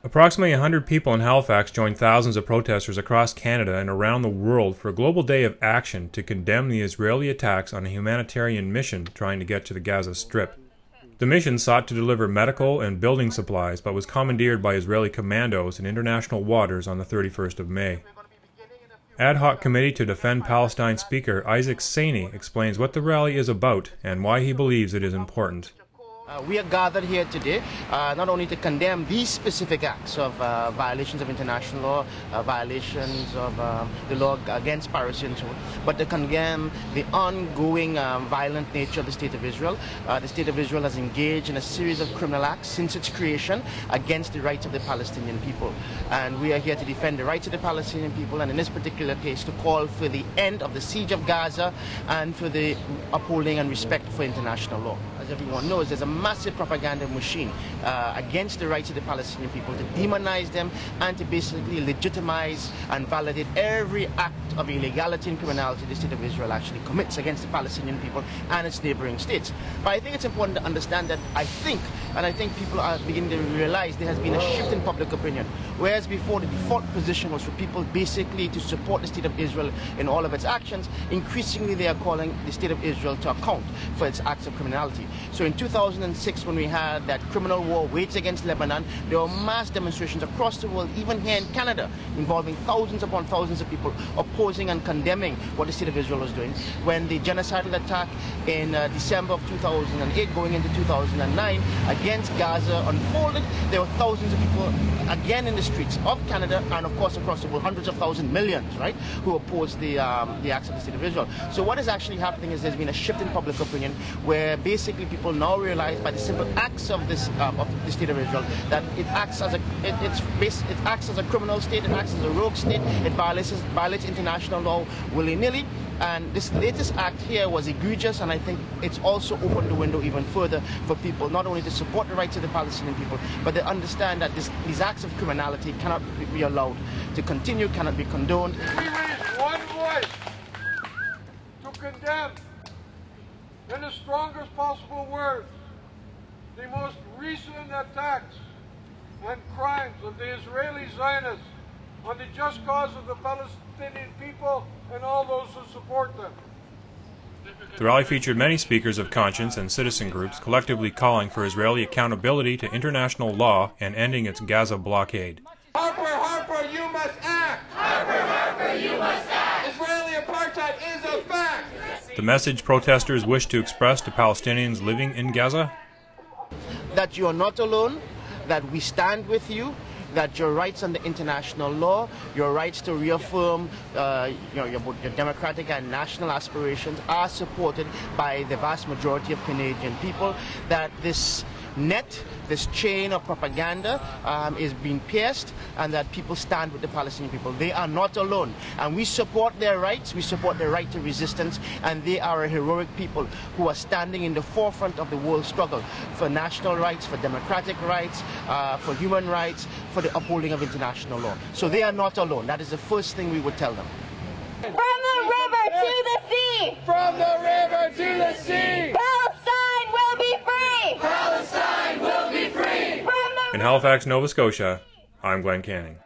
Approximately 100 people in Halifax joined thousands of protesters across Canada and around the world for a global day of action to condemn the Israeli attacks on a humanitarian mission trying to get to the Gaza Strip. The mission sought to deliver medical and building supplies, but was commandeered by Israeli commandos in international waters on the 31st of May. Ad hoc committee to defend Palestine Speaker Isaac Saini explains what the rally is about and why he believes it is important. We are gathered here today not only to condemn these specific acts of violations of international law, violations of the law against piracy and so on, but to condemn the ongoing violent nature of the State of Israel. The State of Israel has engaged in a series of criminal acts since its creation against the rights of the Palestinian people. And we are here to defend the rights of the Palestinian people, and in this particular case to call for the end of the siege of Gaza and for the upholding and respect for international law. As everyone knows, there's a massive propaganda machine against the rights of the Palestinian people to demonize them and to basically legitimize and validate every act of illegality and criminality the State of Israel actually commits against the Palestinian people and its neighboring states. But I think it's important to understand that I think people are beginning to realize there has been a shift in public opinion. Whereas before the default position was for people basically to support the State of Israel in all of its actions, increasingly they are calling the State of Israel to account for its acts of criminality. So in 2006, when we had that criminal war waged against Lebanon, there were mass demonstrations across the world, even here in Canada, involving thousands upon thousands of people opposing and condemning what the State of Israel was doing. When the genocidal attack in December of 2008, going into 2009, against Gaza unfolded, there were thousands of people again in the streets of Canada and of course across the world, hundreds of thousands, millions, right, who opposed the acts of the State of Israel. So what is actually happening is there's been a shift in public opinion where basically people now realize by the simple acts of this of the State of Israel that it acts as a criminal state, it acts as a rogue state, it violates international law willy-nilly. And this latest act here was egregious, and I think it's also opened the window even further for people not only to support the rights of the Palestinian people, but to understand that these acts of criminality cannot be allowed to continue, cannot be condoned. We raise one voice to condemn, in the strongest possible words, the most recent attacks and crimes of the Israeli Zionists on the just cause of the Palestinian people and all those who support them. The rally featured many speakers of conscience and citizen groups collectively calling for Israeli accountability to international law and ending its Gaza blockade. Harper, Harper, you must act! Harper, Harper, you must act! Israeli apartheid is a fact! The message protesters wish to express to Palestinians living in Gaza? That you are not alone, that we stand with you, that your rights under international law, your rights to reaffirm your democratic and national aspirations are supported by the vast majority of Canadian people, that this net, this chain of propaganda is being pierced, and that people stand with the Palestinian people. They are not alone, and we support their rights, we support their right to resistance, and they are a heroic people who are standing in the forefront of the world struggle for national rights, for democratic rights, for human rights, for the upholding of international law. So they are not alone. That is the first thing we would tell them. From the river to the sea! From the river to the sea! Palestine will be free! Palestine will be free! In Halifax, Nova Scotia, I'm Glenn Canning.